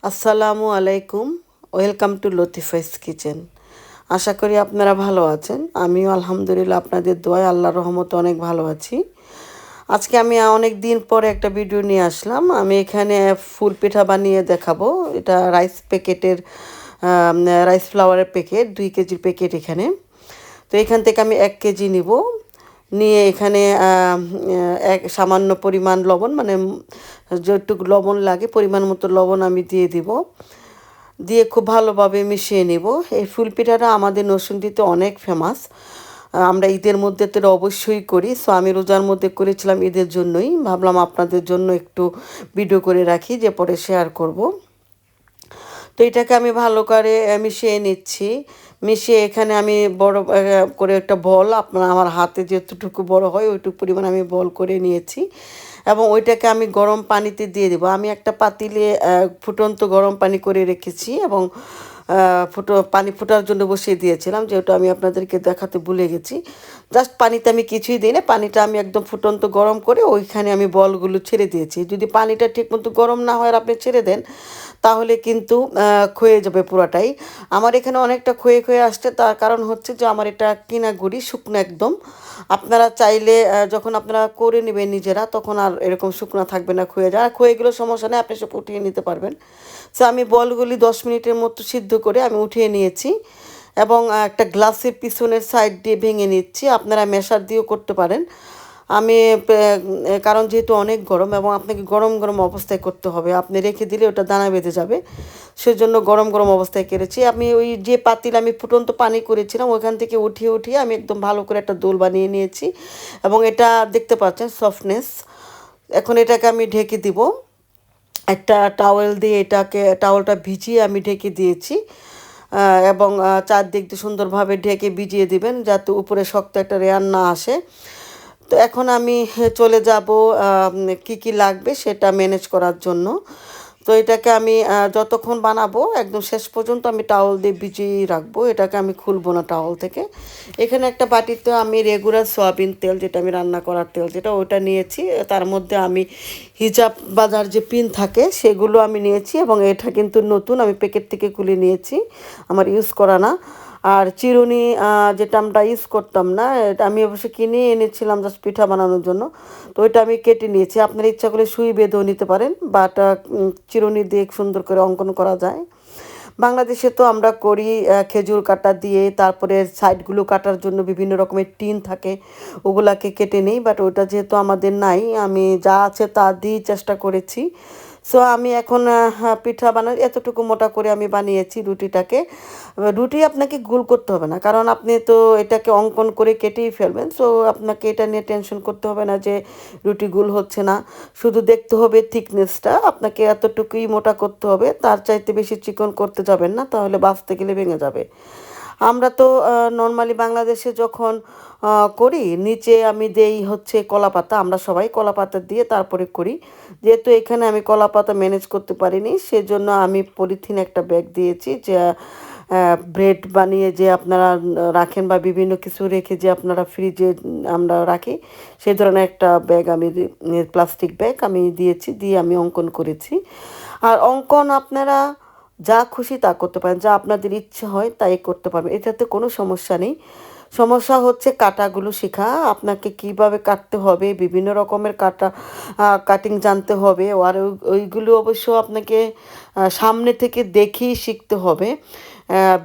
আসসালামু আলাইকুম। Welcome to Latifa's kitchen. আশা করি আপনারা ভালো আছেন। আমিও আলহামদুলিল্লাহ আপনাদের দোয়ায় আল্লাহর রহমতে অনেক ভালো আছি। আজকে আমি অনেক দিন পরে একটা ভিডিও নিয়ে আসলাম। আমি এখানে ফুল পিঠা বানিয়ে দেখাবো। এটা রাইস প্যাকেটের, রাইস ফ্লাওয়ারের প্যাকেট, 2 কেজির প্যাকেট এখানে। তো এখান থেকে আমি 1 কেজি নিব। নিয়ে এখানে এক সামান্য পরিমাণ লবণ, মানে যেটুকু লবণ লাগে পরিমাণ মতো লবণ আমি দিয়ে দিব। দিয়ে খুব ভালোভাবে মিশিয়ে নিব। এই ফুল পিঠাটা আমাদের নরসিংদীতে অনেক ফেমাস। আমরা ঈদের মধ্যে তো এটা অবশ্যই করি। সো আমি রোজার মধ্যে করেছিলাম ঈদের জন্যই। ভাবলাম আপনাদের জন্য একটু ভিডিও করে রাখি, যে পরে শেয়ার করব। তো এটাকে আমি ভালো করে মিশিয়ে নিচ্ছি। মিশিয়ে এখানে আমি বড় করে একটা বল, আপনার আমার হাতে যতটুকু বড় হয় ওইটুকু পরিমাণ আমি বল করে নিয়েছি। এবং ওইটাকে আমি গরম পানিতে দিয়ে দেবো। আমি একটা পাতিলে ফুটন্ত গরম পানি করে রেখেছি, এবং পানি ফোটার জন্য বসিয়ে দিয়েছিলাম, যেহেতু আমি আপনাদেরকে দেখাতে ভুলে গেছি। জাস্ট পানিতে আমি কিছুই দিই না, পানিটা আমি একদম ফুটন্ত গরম করে ওইখানে আমি বলগুলো ছেড়ে দিয়েছি। যদি পানিটা ঠিকমতো গরম না হয় আর আপনি ছেড়ে দেন, তাহলে কিন্তু ক্ষয়ে যাবে পুরাটাই। আমার এখানে অনেকটা ক্ষয়ে ক্ষয়ে আসছে, তার কারণ হচ্ছে যে আমার এটা কিনা গুড়ি, শুকনো একদম। আপনারা চাইলে যখন আপনারা করে নেবেন নিজেরা, তখন আর এরকম শুকনো থাকবে না, ক্ষয়ে যায়। আর ক্ষয়ে গেলেও সমস্যা নেই, আপনি সব উঠিয়ে নিতে পারবেন। সো আমি বলগুলি 10 মিনিটের মতো সিদ্ধ করে আমি উঠিয়ে নিয়েছি, এবং একটা গ্লাসের পিছনের সাইড দিয়ে ভেঙে নিচ্ছি। আপনারা মেশার দিয়েও করতে পারেন। আমি কারণ যেহেতু অনেক গরম, এবং আপনাকে গরম গরম অবস্থায় করতে হবে, আপনি রেখে দিলে ওটা দানা বেঁধে যাবে। সেজন্য গরম গরম অবস্থায় করেছি। আমি ওই যে পাতিল আমি ফুটন্ত পানি করেছিলাম ওইখান থেকে উঠিয়ে উঠিয়ে আমি একদম ভালো করে একটা দোল বানিয়ে নিয়েছি, এবং এটা দেখতে পাচ্ছেন সফটনেস। এখন এটাকে আমি ঢেকে দিব একটা টাওয়েল দিয়ে। টাওয়েলটা ভিজিয়ে আমি ঢেকে দিয়েছি, এবং চারদিক দিয়ে সুন্দরভাবে ঢেকে ভিজিয়ে দিবেন, যাতে উপরে শক্ত একটা রেয়ার না আসে। তো এখন আমি চলে যাব কি কি লাগবে সেটা ম্যানেজ করার জন্য। তো এটাকে আমি যতক্ষণ বানাবো একদম শেষ পর্যন্ত আমি টাওয়াল দিয়ে ভিজিয়ে রাখবো। এটাকে আমি খুলবো না টাওয়াল থেকে। এখানে একটা বাটিতে আমি রেগুলার সয়াবিন তেল, যেটা আমি রান্না করার তেল, যেটা ওটা নিয়েছি। তার মধ্যে আমি হিজাব বাজার যে পিন থাকে সেগুলো আমি নিয়েছি, এবং এটা কিন্তু নতুন, আমি প্যাকেট থেকে খুলে নিয়েছি, আমার ইউজ করা না। আর চিরুনি, যেটা আমরা ইউজ করতাম না, এটা আমি অবশ্য কিনে এনেছিলাম জাস্ট পিঠা বানানোর জন্য। তো ওইটা আমি কেটে নিয়েছি। আপনারা ইচ্ছা করলে সুই বেঁধেও নিতে পারেন, বাট চিরুনি দিয়ে সুন্দর করে অঙ্কন করা যায়। বাংলাদেশে তো আমরা করি খেজুর কাটা দিয়ে, তারপরে সাইডগুলো কাটার জন্য বিভিন্ন রকমের টিন থাকে, ওগুলাকে কেটে নেই। বাট ওটা যেহেতু আমাদের নাই, আমি যা আছে তা দিয়েই চেষ্টা করেছি। সো আমি এখন পিঠা বানাই, এতটুকু মোটা করে আমি বানিয়েছি রুটিটাকে। রুটি আপনাকে গোল করতে হবে না, কারণ আপনি তো এটাকে অঙ্কন করে কেটেই ফেলবেন। সো আপনাকে এটা নিয়ে টেনশন করতে হবে না যে রুটি গোল হচ্ছে না। শুধু দেখতে হবে থিকনেসটা, আপনাকে এতটুকুই মোটা করতে হবে, তার চাইতে বেশি চিকন করতে যাবেন না, তাহলে বাঁচতে গেলে ভেঙে যাবে। আমরা তো নর্মালি বাংলাদেশে যখন করি, নিচে আমি দেই হচ্ছে কলা পাতা, আমরা সবাই কলা পাতা দিয়ে তারপরে করি। যেহেতু এখানে আমি কলা পাতা ম্যানেজ করতে পারিনি, সেজন্য আমি পলিথিন একটা ব্যাগ দিয়েছি, যে ব্রেড বানিয়ে যে আপনারা রাখেন, বা বিভিন্ন কিছু রেখে যে আপনারা ফ্রিজে আমরা রাখি, সেই ধরনের একটা ব্যাগ আমি, প্লাস্টিক ব্যাগ আমি দিয়েছি, দিয়ে আমি অঙ্কন করেছি। আর অঙ্কন আপনারা যা খুশি তা করতে পারেন, যা আপনাদের ইচ্ছে হয় তাই করতে পারবেন, এটাতে কোনো সমস্যা নেই। সমস্যা হচ্ছে কাটাগুলো শেখা, আপনাকে কিভাবে কাটতে হবে, বিভিন্ন রকমের কাটিং জানতে হবে। আর ওইগুলো অবশ্য আপনাকে সামনে থেকে দেখেই শিখতে হবে।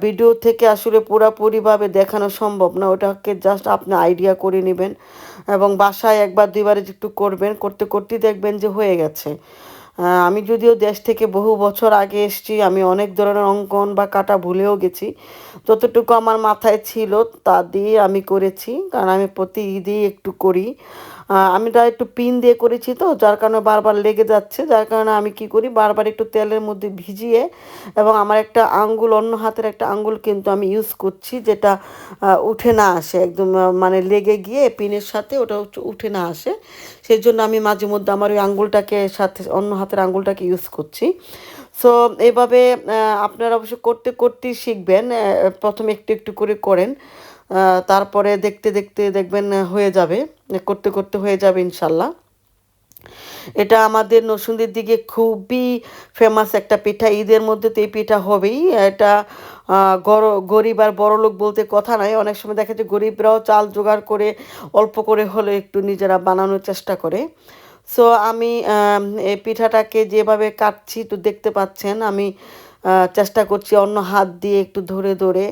ভিডিও থেকে আসলে পুরোপুরিভাবে দেখানো সম্ভব না, ওটাকে জাস্ট আপনি আইডিয়া করে নেবেন, এবং বাসায় একবার দুইবার একটু করবেন, করতে করতেই দেখবেন যে হয়ে গেছে। আমি যদিও দেশ থেকে বহু বছর আগে এসেছি, আমি অনেক ধরনের অঙ্কন বা কাটা ভুলেও গেছি। যতটুকু আমার মাথায় ছিল তা দিয়ে আমি করেছি, কারণ আমি প্রতি ঈদেই একটু করি। আমি তা একটু পিন দিয়ে করেছি, তো যার কারণে বারবার লেগে যাচ্ছে, যার কারণে আমি কি করি, বারবার একটু তেলের মধ্যে ভিজিয়ে, এবং আমার একটা আঙ্গুল, অন্য হাতের একটা আঙ্গুল কিন্তু আমি ইউজ করছি, যেটা উঠে না আসে একদম, মানে লেগে গিয়ে পিনের সাথে ওটা উঠে না আসে। সেই জন্য আমি মাঝে মধ্যে আমার ওই আঙ্গুলটাকে সাথে অন্য হাতের আঙ্গুলটাকে ইউজ করছি। সো এভাবে আপনারা অবশ্য করতে করতেই শিখবেন। প্রথমে একটু একটু করে করেন, তারপরে দেখতে দেখতে দেখবেন হয়ে যাবে, করতে করতে হয়ে যাবে ইনশাল্লাহ। এটা আমাদের নরসিংদীর দিকে খুবই ফেমাস একটা পিঠা। ঈদের মধ্যে তো এই পিঠা হবেই। এটা গরিব আর বড়লোক বলতে কথা নাই। অনেক সময় দেখা যায় গরিবরাও চাল জোগাড় করে অল্প করে হলে একটু নিজেরা বানানোর চেষ্টা করে। সো আমি এই পিঠাটাকে যেভাবে কাটছি তো দেখতে পাচ্ছেন, আমি চেষ্টা করছি অন্য হাত দিয়ে একটু ধরে ধরে।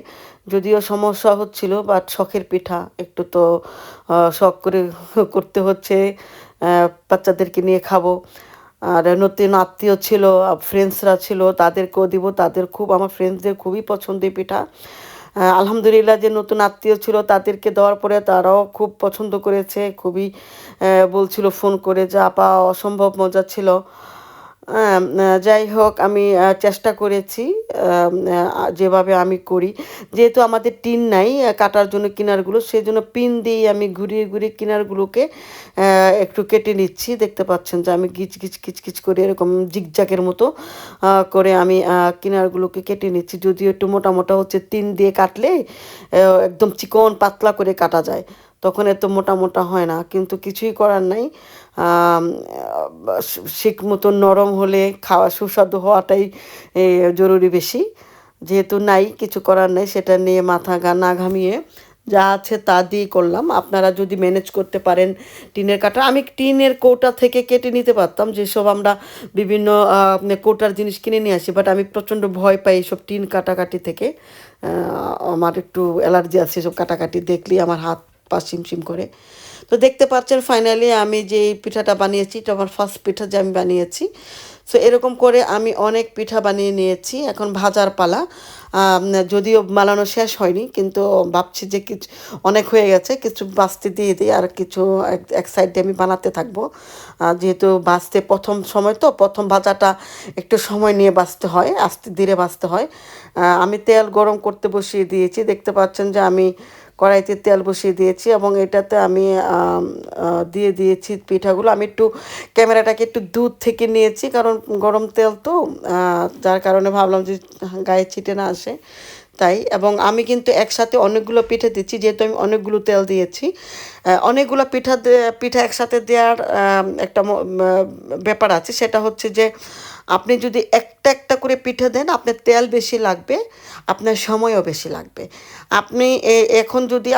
যদিও সমস্যা হচ্ছিল, বাট শখের পিঠা একটু তো শখ করে করতে হচ্ছে। বাচ্চাদেরকে নিয়ে খাবো। আর নতুন আত্মীয় ছিল, ফ্রেন্ডসরা ছিল, তাদেরকেও দিব। তাদের খুব, আমার ফ্রেন্ডসদের খুবই পছন্দের পিঠা। আলহামদুলিল্লাহ, যে নতুন আত্মীয় ছিল তাদেরকে দেওয়ার পরে তারাও খুব পছন্দ করেছে। খুবই বলছিল ফোন করে যে আপা অসম্ভব মজা ছিল। যাই হোক, আমি চেষ্টা করেছি যেভাবে আমি করি। যেহেতু আমাদের টিন নাই কাটার জন্য কিনারগুলো, সেই জন্য পিন দিয়ে আমি ঘুরিয়ে ঘুরিয়ে কিনারগুলোকে একটু কেটে নিচ্ছি। দেখতে পাচ্ছেন যে আমি গিচ গিচ কিচ কিচ করে এরকম জিগজাগের মতো করে আমি কিনারগুলোকে কেটে নিচ্ছি। যদিও একটু মোটা মোটা হচ্ছে, টিন দিয়ে কাটলে একদম চিকন পাতলা করে কাটা যায়, তখন এত মোটা মোটা হয় না। কিন্তু কিছুই করার নাই। ঠিক মতো নরম হলে খাওয়া সুস্বাদু হওয়াটাই জরুরি বেশি। যেহেতু নাই, কিছু করার নেই, সেটা নিয়ে মাথা না ঘামিয়ে যা আছে তা দিয়েই করলাম। আপনারা যদি ম্যানেজ করতে পারেন টিনের কাটা, আমি টিনের কৌটা থেকে কেটে নিতে পারতাম, যেসব আমরা বিভিন্ন কৌটার জিনিস কিনে নিয়ে আসি। বাট আমি প্রচণ্ড ভয় পাই এইসব টিন কাটাকাটি থেকে। আমার একটু অ্যালার্জি আছে, এসব কাটাকাটি দেখলেই আমার হাত পা শিমশিম করে। তো দেখতে পাচ্ছেন ফাইনালি আমি যে এই পিঠাটা বানিয়েছি, এটা আমার ফার্স্ট পিঠা যে আমি বানিয়েছি। সো এরকম করে আমি অনেক পিঠা বানিয়ে নিয়েছি। এখন ভাজার পালা। যদিও বানানো শেষ হয়নি, কিন্তু ভাবছি যে কিছু অনেক হয়ে গেছে, কিছু বাছতে দিয়ে দিই, আর কিছু এক সাইডে আমি বানাতে থাকবো। যেহেতু বাছতে প্রথম সময়, তো প্রথম ভাজাটা একটু সময় নিয়ে বাছতে হয়, আস্তে ধীরে বাছতে হয়। আমি তেল গরম করতে বসিয়ে দিয়েছি। দেখতে পাচ্ছেন যে আমি কড়াইতে তেল বসিয়ে দিয়েছি এবং এটাতে আমি দিয়ে দিয়েছি পিঠাগুলো। আমি একটু ক্যামেরাটাকে একটু দূর থেকে নিয়েছি, কারণ গরম তেল তো, যার কারণে ভাবলাম যে গায়ে ছিটে না আসে তাই। এবং আমি কিন্তু একসাথে অনেকগুলো পিঠা দিচ্ছি, যেহেতু আমি অনেকগুলো তেল দিয়েছি। অনেকগুলো পিঠা একসাথে দেওয়ার একটা ব্যাপার আছে। সেটা হচ্ছে যে আপনি যদি একটা একটা করে পিঠা দেন, আপনার তেল বেশি লাগবে, আপনার সময়ও বেশি লাগবে। আপনি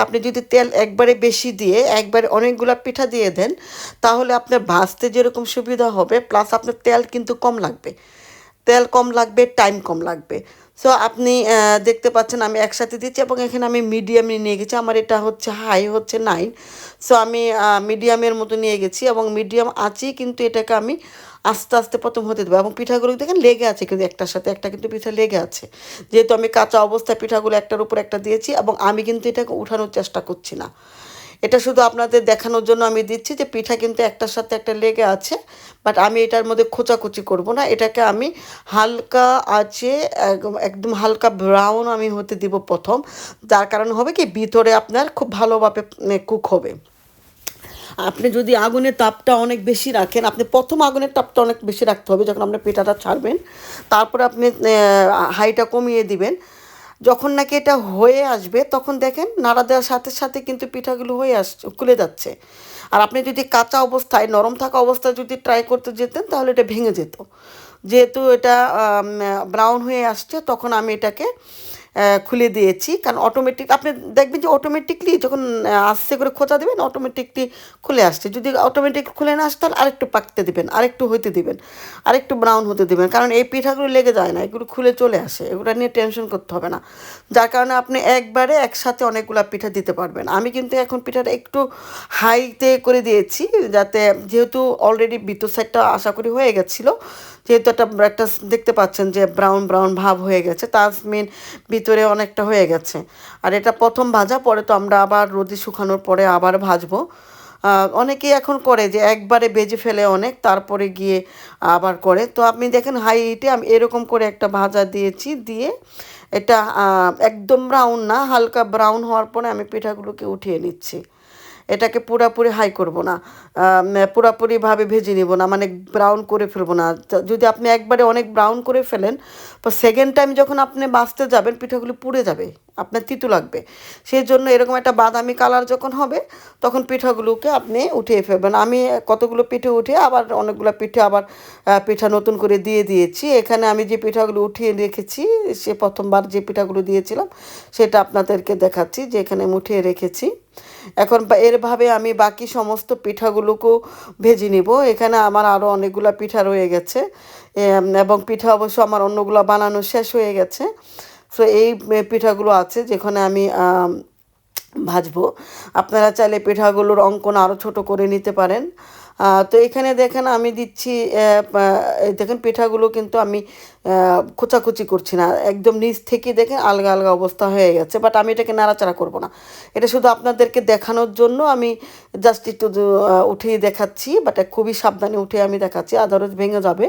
আপনি যদি তেল একবারে বেশি দিয়ে একবারে অনেকগুলো পিঠা দিয়ে দেন, তাহলে আপনার ভাজতে যেরকম সুবিধা হবে, প্লাস আপনার তেল কিন্তু কম লাগবে। তেল কম লাগবে, টাইম কম লাগবে। সো আপনি দেখতে পাচ্ছেন আমি একসাথে দিচ্ছি, এবং এখানে আমি মিডিয়ামে নিয়ে গেছি। আমার এটা হচ্ছে হাই হচ্ছে 9। সো আমি মিডিয়ামের মতো নিয়ে গেছি, এবং মিডিয়াম আছেই কিন্তু এটাকে আমি আস্তে আস্তে প্রথম হতে দেবো। এবং পিঠাগুলো দেখেন লেগে আছে, কিন্তু একটার সাথে একটা কিন্তু পিঠা লেগে আছে। যেহেতু আমি কাঁচা অবস্থায় পিঠাগুলো একটার উপর একটা দিয়েছি, এবং আমি কিন্তু এটাকে উঠানোর চেষ্টা করছি না। এটা শুধু আপনাদের দেখানোর জন্য আমি দিচ্ছি যে পিঠা কিন্তু একটার সাথে একটা লেগে আছে। বাট আমি এটার মধ্যে খোঁচাখুচি করব না, এটাকে আমি হালকা আছে, একদম হালকা ব্রাউন আমি হতে দিব প্রথম। যার কারণে হবে কি, ভিতরে আপনার খুব ভালোভাবে কুক হবে। আপনি যদি আগুনের তাপটা অনেক বেশি রাখেন, আপনি প্রথম আগুনের তাপটা অনেক বেশি রাখতে হবে যখন আপনি পিঠাটা ছাড়বেন। তারপরে আপনি হাইটা কমিয়ে দিবেন। যখন নাকি এটা হয়ে আসবে, তখন দেখেন নাড়া দেওয়ার সাথে সাথে কিন্তু পিঠাগুলো হয়ে আসছে, খুলে যাচ্ছে। আর আপনি যদি কাঁচা অবস্থায়, নরম থাকা অবস্থায় যদি ট্রাই করতে যেতেন, তাহলে এটা ভেঙে যেত। যেহেতু এটা ব্রাউন হয়ে আসছে, তখন আমি এটাকে খুলে দিয়েছি। কারণ অটোমেটিক আপনি দেখবেন যে অটোমেটিকলি যখন আস্তে করে খোঁচা দেবেন, অটোমেটিকলি খুলে আসছে। যদি অটোমেটিক খুলে না আসে, তাহলে আরেকটু পাকতে দিবেন, আরেকটু হইতে দিবেন, আরেকটু ব্রাউন হতে দিবেন। কারণ এই পিঠাগুলো লেগে যায় না, এগুলো খুলে চলে আসে, এগুলো নিয়ে টেনশন করতে হবে না। যার কারণে আপনি একবারে একসাথে অনেকগুলো পিঠা দিতে পারবেন। আমি কিন্তু এখন পিঠাটা একটু হাইতে করে দিয়েছি, যাতে, যেহেতু অলরেডি ভিতর সাইডটা আশা করি হয়ে গেছিলো, যেহেতু একটা দেখতে পাচ্ছেন যে ব্রাউন ব্রাউন ভাব হয়ে গেছে, তার মিন ভিতরে অনেকটা হয়ে গেছে। আর এটা প্রথম ভাজা, পরে তো আমরা আবার রোদে শুকানোর পরে আবার ভাজবো। অনেকেই এখন করে যে একবারে ভেজে ফেলে অনেক, তারপরে গিয়ে আবার করে। তো আপনি দেখেন হাই হিটে আমি এরকম করে একটা ভাজা দিয়েছি, দিয়ে এটা একদম ব্রাউন না, হালকা ব্রাউন হওয়ার পরে আমি পিঠাগুলোকে উঠিয়ে নিচ্ছি। এটাকে পুরাপুরি হাই করব না, পুরাপুরিভাবে ভেজে নিব না, মানে ব্রাউন করে ফেলবো না। যদি আপনি একবারে অনেক ব্রাউন করে ফেলেন, তো সেকেন্ড টাইম যখন আপনি বাছতে যাবেন পিঠাগুলো পুড়ে যাবে, আপনার তিতো লাগবে। সেই জন্য এরকম একটা বাদামি কালার যখন হবে তখন পিঠাগুলোকে আপনি উঠিয়ে ফেলবেন। আমি কতগুলো পিঠে উঠিয়ে আবার অনেকগুলো পিঠে আবার পিঠা নতুন করে দিয়ে দিয়েছি। এখানে আমি যে পিঠাগুলো উঠিয়ে রেখেছি, সে প্রথমবার যে পিঠাগুলো দিয়েছিলাম সেটা আপনাদেরকে দেখাচ্ছি, যে এখানে আমি উঠিয়ে রেখেছি। এখন এরভাবে আমি বাকি সমস্ত পিঠাগুলোকেও ভেজে নিব। এখানে আমার আরও অনেকগুলো পিঠা রয়ে গেছে, এবং পিঠা অবশ্য আমার অন্যগুলো বানানো শেষ হয়ে গেছে। সো এই পিঠাগুলো আছে যেখানে আমি ভাজবো। আপনারা চাইলে পিঠাগুলোর অঙ্কন আরও ছোট করে নিতে পারেন। তো এখানে দেখেন আমি দিচ্ছি, দেখেন পিঠাগুলো কিন্তু আমি খোঁচাখুচি করছি না, একদম নিচ থেকে দেখেন আলগা আলগা অবস্থা হয়ে গেছে, বাট আমি এটাকে নাড়াচাড়া করব না। এটা শুধু আপনাদেরকে দেখানোর জন্য আমি জাস্ট একটু উঠিয়ে দেখাচ্ছি, বাট খুবই সাবধানে উঠে আমি দেখাচ্ছি, আদারওয়াইজ ভেঙে যাবে।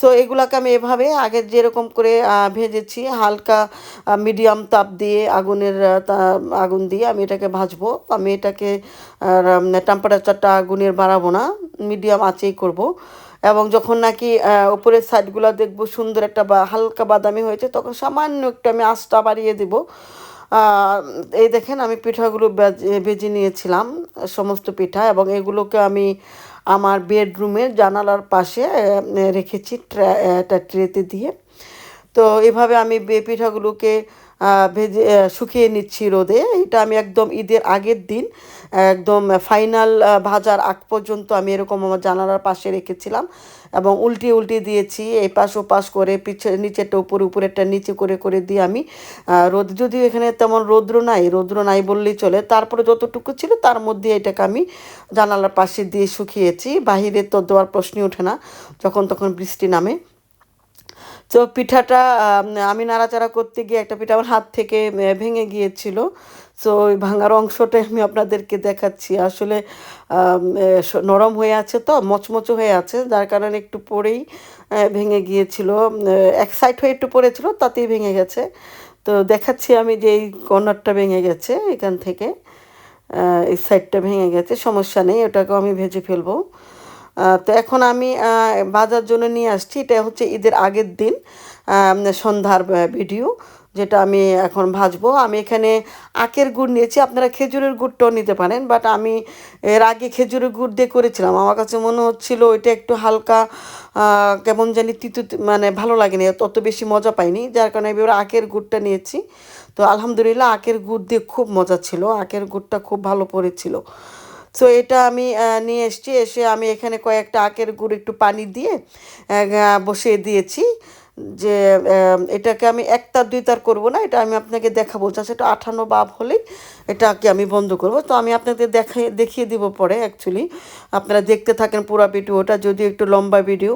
সো এগুলাকে আমি এভাবে আগে যেরকম করে ভেজেছি, হালকা মিডিয়াম তাপ দিয়ে আগুন দিয়ে আমি এটাকে ভাজবো। আমি এটাকে টেম্পারেচারটা আগুনের বাড়াবো না, মিডিয়াম আঁচেই করব। এবং যখন নাকি উপরের সাইডগুলো দেখবো সুন্দর একটা হালকা বাদামি হয়েছে, তখন সামান্য একটু আমি আঁচটা বাড়িয়ে দেবো। এই দেখেন আমি পিঠাগুলো ভেজে নিয়েছিলাম, সমস্ত পিঠা, এবং এগুলোকে আমি আমার বেডরুমের জানালার পাশে রেখেছি একটা ট্রেতে দিয়ে। তো এভাবে আমি পিঠাগুলোকে ভেজে শুকিয়ে নিচ্ছি রোদে। এটা আমি একদম ঈদের আগের দিন একদম ফাইনাল ভাজার আগ পর্যন্ত আমি এরকম আমার জানালার পাশে রেখেছিলাম, এবং উল্টিয়ে দিয়েছি, এই পাশ ও পাশ করে, নিচেরটা উপরেরটা নিচে করে করে দিয়ে আমি রোদ, যদিও এখানে তেমন রৌদ্র নাই বললেই চলে, তারপরে যতটুকু ছিল তার মধ্যে এটাকে আমি জানালার পাশে দিয়ে শুকিয়েছি। বাহিরে তো দেওয়ার প্রশ্নই ওঠে না, যখন তখন বৃষ্টি নামে। তো পিঠাটা আমি নাড়াচাড়া করতে গিয়ে একটা পিঠা আমার হাত থেকে ভেঙে গিয়েছিল। সো ওই ভাঙার অংশটাই আমি আপনাদেরকে দেখাচ্ছি। আসলে নরম হয়ে আছে, তো মচমচো হয়ে আছে, যার কারণে একটু পরেই ভেঙে গিয়েছিল। এক সাইড হয়ে একটু পড়েছিল, তাতেই ভেঙে গেছে। তো দেখাচ্ছি আমি যে এই কর্নারটা ভেঙে গেছে এখান থেকে, এই সাইডটা ভেঙে গেছে, সমস্যা নেই, ওটাকেও আমি ভেজে ফেলবো। তো এখন আমি বাজার জন্য নিয়ে আসছি। এটা হচ্ছে ঈদের আগের দিন সন্ধ্যার ভিডিও, যেটা আমি এখন ভাজবো। আমি এখানে আখের গুড় নিয়েছি, আপনারা খেজুরের গুড়টাও নিতে পারেন, বাট আমি এর আগে খেজুরের গুড় দিয়ে করেছিলাম, আমার কাছে মনে হচ্ছিল ওইটা একটু হালকা কেমন জানি তিতো, মানে ভালো লাগেনি, তত বেশি মজা পাইনি, যার কারণে আমি এবার আখের গুড়টা নিয়েছি। তো আলহামদুলিল্লাহ আখের গুড় দিয়ে খুব মজা ছিল, আখের গুড়টা খুব ভালো পড়েছিল। সো এটা আমি নিয়ে এসেছি, এসে আমি এখানে কয়েকটা আখের গুড় একটু পানি দিয়ে বসিয়ে দিয়েছি, যে এটাকে আমি একতার দুই তার করবো না, এটা আমি আপনাকে দেখাবো, জাস্ট এটা আঠানো ভাব হলেই এটাকে আমি বন্ধ করব। তো আমি আপনাদের দেখিয়ে দিব পরে, অ্যাকচুয়ালি আপনারা দেখতে থাকেন পুরো ভিডিওটা, যদিও একটু লম্বা ভিডিও।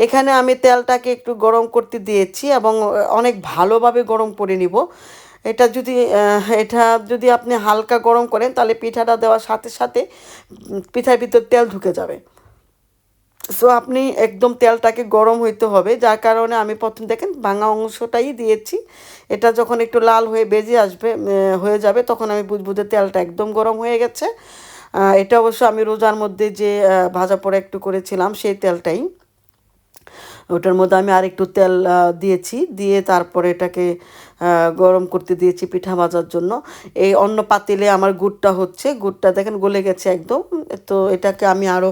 এখানে আমি তেলটাকে একটু গরম করতে দিয়েছি, এবং অনেক ভালোভাবে গরম করে নিব। এটা যদি আপনি হালকা গরম করেন, তাহলে পিঠাটা দেওয়ার সাথে সাথে পিঠার ভিতর তেল ঢুকে যাবে। সো আপনি একদম তেলটাকে গরম হইতে হবে, যার কারণে আমি প্রথম দেখেন ভাঙা অংশটাই দিয়েছি। এটা যখন একটু লাল হয়ে বেজে আসবে, হয়ে যাবে, তখন আমি বুঝবো যে তেলটা একদম গরম হয়ে গেছে। এটা অবশ্য আমি রোজার মধ্যে যে ভাজা পোড়া একটু করেছিলাম সেই তেলটাই, ওটার মধ্যে আমি আর একটু তেল দিয়েছি, দিয়ে তারপরে এটাকে গরম করতে দিয়েছি পিঠা ভাজার জন্য। এই অন্য পাতিলে আমার গুড়টা দেখেন গলে গেছে একদম। তো এটাকে আমি আরও,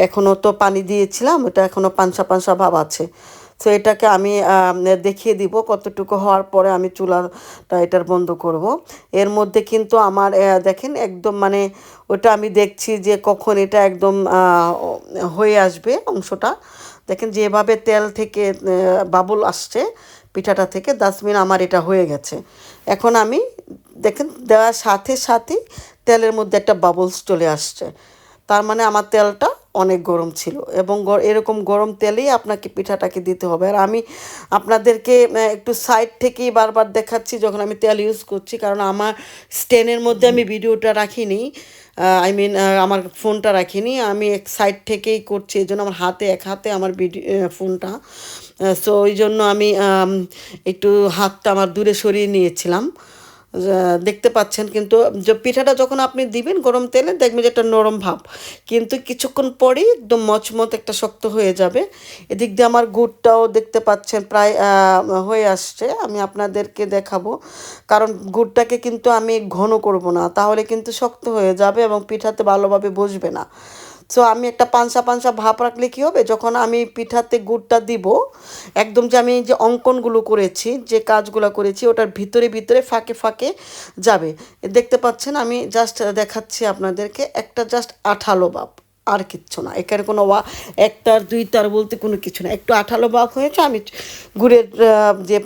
এখনও তো পানি দিয়েছিলাম, এটা এখনও পানসা পানসা ভাব আছে। তো এটাকে আমি দেখিয়ে দিব কতটুকু হওয়ার পরে আমি চুলাটা এটার বন্ধ করব। এর মধ্যে কিন্তু আমার দেখেন একদম, মানে ওটা আমি দেখছি যে কখন এটা একদম হয়ে আসবে অংশটা। দেখেন যেভাবে তেল থেকে বাবুল আসছে পিঠাটা থেকে, 10 মিনিট আমার এটা হয়ে গেছে। এখন আমি দেখেন দেওয়ার সাথে সাথেই তেলের মধ্যে একটা বাবলস চলে আসছে, তার মানে আমার তেলটা অনেক গরম ছিল, এবং এরকম গরম তেলেই আপনাকে পিঠাটাকে দিতে হবে। আর আমি আপনাদেরকে একটু সাইড থেকেই বারবার দেখাচ্ছি যখন আমি তেল ইউজ করছি, কারণ আমার স্ট্যান্ডের মধ্যে আমি ভিডিওটা রাখিনি, আমার ফোনটা রাখিনি, আমি এক সাইড থেকেই করছি, এই জন্য আমার এক হাতে আমার ফোনটা। সো ওই জন্য আমি একটু হাতটা আমার দূরে সরিয়ে নিয়েছিলাম। দেখতে পাচ্ছেন কিন্তু যে পিঠাটা যখন আপনি দিবেন গরম তেলে দেখবেন যে একটা নরম ভাব, কিন্তু কিছুক্ষণ পরেই একদম মচমচ একটা শক্ত হয়ে যাবে। এদিক দিয়ে আমার গুড়টাও দেখতে পাচ্ছেন প্রায় হয়ে আসছে, আমি আপনাদেরকে দেখাবো। কারণ গুড়টাকে কিন্তু আমি ঘন করব না, তাহলে কিন্তু শক্ত হয়ে যাবে এবং পিঠাতে ভালোভাবে বসবে না। সো আমি একটা পানসা পানসা ভাব রাখলে কী হবে, যখন আমি পিঠাতে গুড়টা দিব একদম যে আমি যে অঙ্কনগুলো করেছি, যে কাজগুলো করেছি ওটার ভিতরে ভিতরে ফাঁকে ফাঁকে যাবে। দেখতে পাচ্ছেন আমি জাস্ট দেখাচ্ছি আপনাদেরকে, একটা জাস্ট আঠালো ভাব, আর কিচ্ছু না। এখানে কোনো একটার দুইটার বলতে কোনো কিছু না, একটু আঠালো ভাব হয়েছে। আমি গুড়ের যে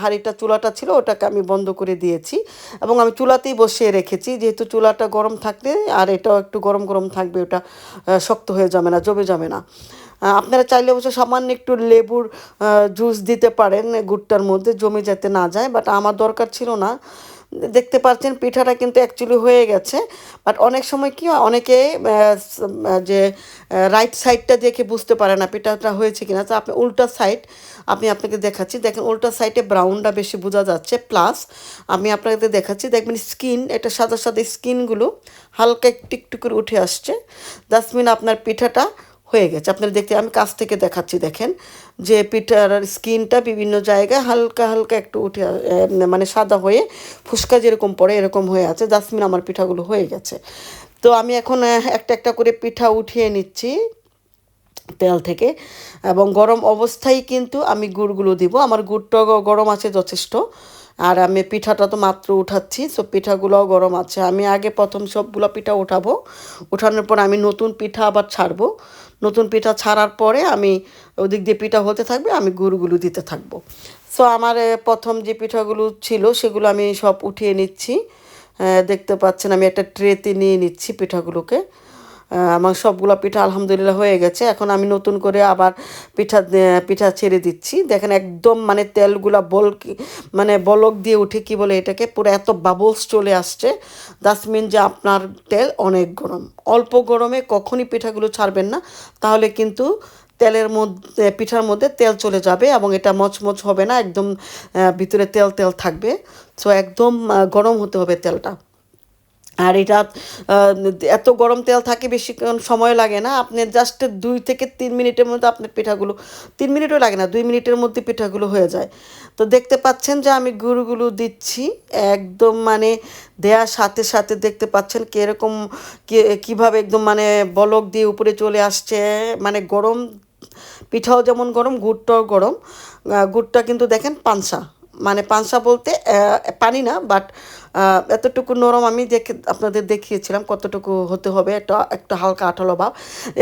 হাঁড়িটা চুলাটা ছিল ওটাকে আমি বন্ধ করে দিয়েছি এবং আমি চুলাতেই বসিয়ে রেখেছি, যেহেতু চুলাটা গরম থাকলে আর এটাও একটু গরম গরম থাকবে, ওটা শক্ত হয়ে যাবে না, জমে যাবে না। আপনারা চাইলে অবশ্য সামান্য একটু লেবুর জুস দিতে পারেন গুড়টার মধ্যে, জমে যেতে না যায়, বাট আমার দরকার ছিল না। দেখতে পাচ্ছেন পিঠাটা কিন্তু অ্যাকচুয়ালি হয়ে গেছে। বাট অনেক সময় কি হয়, অনেকে যে রাইট সাইডটা দেখে বুঝতে পারে না পিঠাটা হয়েছে কিনা, তো আপনি উল্টা সাইড, আমি আপনাকে দেখাচ্ছি, দেখেন উল্টা সাইডে ব্রাউনটা বেশি বোঝা যাচ্ছে, প্লাস আমি আপনাকে দেখাচ্ছি, দেখবেন স্কিন, এটা সাদা সাদা স্কিনগুলো হালকা একটু একটু করে উঠে আসছে। দ্যাটস মিন আপনার পিঠাটা হয়ে গেছে। আপনারা দেখতে, আমি কাছ থেকে দেখাচ্ছি, দেখেন যে পিঠার স্কিনটা বিভিন্ন জায়গায় হালকা হালকা একটু উঠে মানে সাদা হয়ে ফুসকা যেরকম পড়ে এরকম হয়ে আছে। জাসমিন আমার পিঠাগুলো হয়ে গেছে। তো আমি এখন একটা একটা করে পিঠা উঠিয়ে নিচ্ছি তেল থেকে, এবং গরম অবস্থায় কিন্তু আমি গুড়গুলো দিব। আমার গুড়টা গরম আছে যথেষ্ট, আর আমি পিঠাটা তো মাত্র উঠাচ্ছি, সো পিঠাগুলোও গরম আছে। আমি আগে প্রথম সবগুলো পিঠা উঠাবো, উঠানোর পর আমি নতুন পিঠা আবার ছাড়বো। নতুন পিঠা ছাড়ার পরে আমি ওদিক দিয়ে পিঠা হতে থাকবে, আমি গুড়গুলো দিতে থাকবো। সো আমার প্রথম যে পিঠাগুলো ছিল সেগুলো আমি সব উঠিয়ে নিচ্ছি। দেখতে পাচ্ছেন আমি একটা ট্রেতে নিয়ে নিচ্ছি পিঠাগুলোকে। আমার সবগুলো পিঠা আলহামদুলিল্লাহ হয়ে গেছে। এখন আমি নতুন করে আবার পিঠা ছেড়ে দিচ্ছি। দেখেন একদম মানে তেলগুলা মানে বলক দিয়ে উঠে, কি বলে এটাকে, পুরো এত বাবলস চলে আসছে। দ্যাটস মিন যে আপনার তেল অনেক গরম। অল্প গরমে কখনই পিঠাগুলো ছাড়বেন না, তাহলে কিন্তু তেলের মধ্যে, পিঠার মধ্যে তেল চলে যাবে এবং এটা মচমচ হবে না, একদম ভিতরে তেল তেল থাকবে। সো একদম গরম হতে হবে তেলটা। আর এটা এত গরম তেল থাকে, বেশিক্ষণ সময় লাগে না, আপনি জাস্ট 2 থেকে 3 মিনিটের মধ্যে আপনার পিঠাগুলো, 3 মিনিটও লাগে না, 2 মিনিটের মধ্যে পিঠাগুলো হয়ে যায়। তো দেখতে পাচ্ছেন যে আমি গুঁড়োগুলো দিচ্ছি একদম, মানে দেওয়ার সাথে সাথে দেখতে পাচ্ছেন কীরকম, কীভাবে একদম মানে বলক দিয়ে উপরে চলে আসছে। মানে গরম, পিঠাও যেমন গরম, গুড়টাও গরম। গুড়টা কিন্তু দেখেন পানসা, মানে পানসা বলতে পানি না, বাট এতটুকু নরম, আমি আপনাদের দেখিয়েছিলাম কতটুকু হতে হবে, একটা একটা হালকা আঠালো ভাব।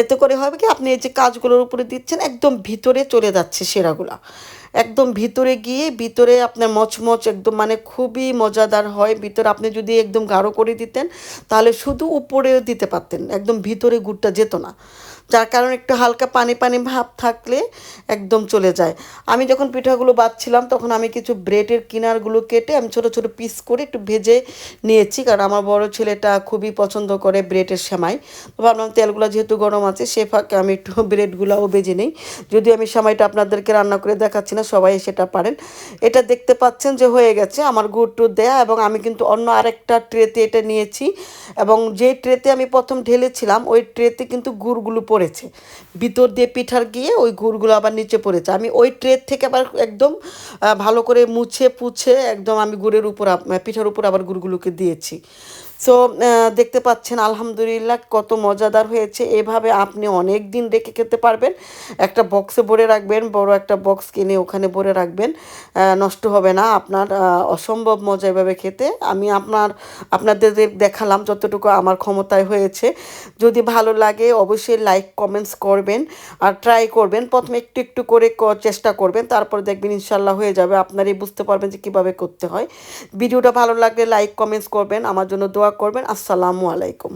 এতে করে হবে কি, আপনি এই যে কাজগুলোর উপরে দিচ্ছেন একদম ভিতরে চলে যাচ্ছে সেরাগুলা, একদম ভিতরে গিয়ে ভিতরে আপনার মচমচ একদম, মানে খুবই মজাদার হয়। ভিতরে আপনি যদি একদম গাঢ় করে দিতেন তাহলে শুধু উপরেও দিতে পারতেন, একদম ভিতরে গুড়টা যেত না, যার কারণে একটু হালকা পানি পানি ভাব থাকলে একদম চলে যায়। আমি যখন পিঠাগুলো বাছছিলাম তখন আমি কিছু ব্রেডের কিনারগুলো কেটে আমি ছোটো ছোটো পিস করে একটু ভেজে নিয়েছি, কারণ আমার বড় ছেলেটা খুবই পছন্দ করে ব্রেডের সেমাই। তো ভাবলাম তেলগুলো যেহেতু গরম আছে, সে ফাঁকে আমি একটু ব্রেডগুলোও ভেজে নিই। যদিও আমি সেমাইটা আপনাদেরকে রান্না করে দেখাচ্ছি না, সবাই সেটা পারেন। এটা দেখতে পাচ্ছেন যে হয়ে গেছে আমার গুড় টুর দেয়া, এবং আমি কিন্তু অন্য আরেকটা ট্রেতে এটা নিয়েছি, এবং যে ট্রেতে আমি প্রথম ঢেলেছিলাম ওই ট্রেতে কিন্তু গুড়গুলো পড়েছে ভিতর দিয়ে, পিঠার গিয়ে ওই গুড়গুলো আবার নিচে পড়েছে। আমি ওই ট্রে থেকে আবার একদম ভালো করে মুছে পুছে একদম আমি গুড়ের উপর, পিঠার উপর আবার গুড়গুলোকে দিয়েছি। সো দেখতে পাচ্ছেন আলহামদুলিল্লাহ কত মজাদার হয়েছে। এভাবে আপনি অনেক দিন রেখে খেতে পারবেন। একটা বক্সে ভরে রাখবেন, বড় একটা বক্স কিনে ওখানে ভরে রাখবেন, নষ্ট হবে না আপনার। অসম্ভব মজা এভাবে খেতে। আমি আপনাদের দেখালাম যতটুকু আমার ক্ষমতায় হয়েছে। যদি ভালো লাগে অবশ্যই লাইক কমেন্টস করবেন আর ট্রাই করবেন। প্রথমে একটু একটু করে চেষ্টা করবেন, তারপর দেখবেন ইনশাল্লাহ হয়ে যাবে, আপনারই বুঝতে পারবেন যে কীভাবে করতে হয়। ভিডিওটা ভালো লাগলে লাইক কমেন্টস করবেন, আমার জন্য দোয়া করবেন। আসসালামু আলাইকুম।